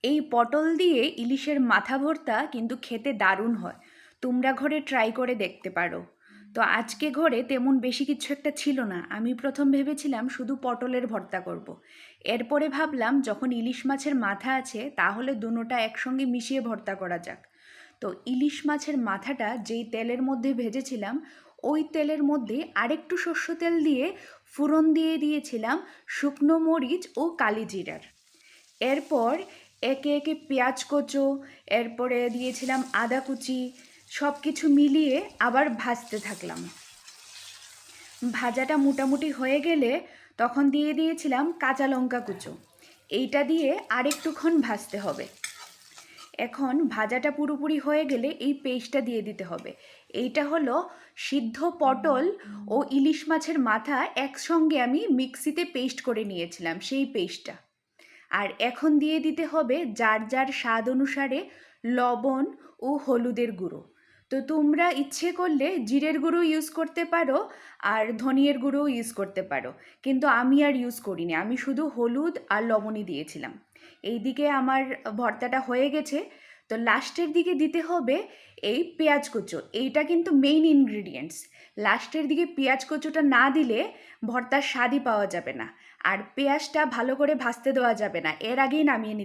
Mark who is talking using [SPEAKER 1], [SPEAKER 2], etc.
[SPEAKER 1] এই পটল দিয়ে ইলিশের মাথা ভর্তা কিন্তু খেতে দারুণ হয়। তোমরা ঘরে ট্রাই করে দেখতে পারো। তো আজকে ঘরে তেমন বেশি কিছু একটা ছিল না। আমি প্রথম ভেবেছিলাম শুধু পটলের ভর্তা করব। এরপরে ভাবলাম যখন ইলিশ মাছের মাথা আছে তাহলে দুটোটা একসঙ্গে মিশিয়ে ভর্তা করা যাক। তো ইলিশ মাছের মাথাটা যেই তেলের মধ্যে ভেজেছিলাম ওই তেলের মধ্যে আরেকটু সর্ষে তেল দিয়ে ফোড়ন দিয়ে দিয়েছিলাম শুকনো মরিচ ও কালি জিরার। এরপর একে একে পেঁয়াজ কুচো, এরপরে দিয়েছিলাম আদা কুচি, সব কিছু মিলিয়ে আবার ভাজতে থাকলাম। ভাজাটা মোটামুটি হয়ে গেলে তখন দিয়ে দিয়েছিলাম কাঁচা লঙ্কা কুচো। এইটা দিয়ে আরেকটুক্ষণ ভাজতে হবে। এখন ভাজাটা পুরোপুরি হয়ে গেলে এই পেস্টটা দিয়ে দিতে হবে। এইটা হলো সিদ্ধ পটল ও ইলিশ মাছের মাথা একসঙ্গে আমি মিক্সিতে পেস্ট করে নিয়েছিলাম, সেই পেস্টটা। আর এখন দিয়ে দিতে হবে যার যার স্বাদ অনুসারে লবণ ও হলুদের গুঁড়ো। তো তোমরা ইচ্ছে করলে জিরের গুঁড়ো ইউজ করতে পারো আর ধনিয়ার গুঁড়োও ইউজ করতে পারো, কিন্তু আমি আর ইউজ করিনি, আমি শুধু হলুদ আর লবণই দিয়েছিলাম। এইদিকে আমার ভর্তাটা হয়ে গেছে। তো লাস্টের দিকে দিতে হবে এই পেঁয়াজ কুচো, এইটা কিন্তু মেইন ইনগ্রিডিয়েন্টস। লাস্টের দিকে পেঁয়াজ কুচোটা না দিলে ভর্তার স্বাদই পাওয়া যাবে না। আর পেঁয়াজটা ভালো করে ভাজতে দেওয়া যাবে না, এর আগেই নামিয়ে নিতে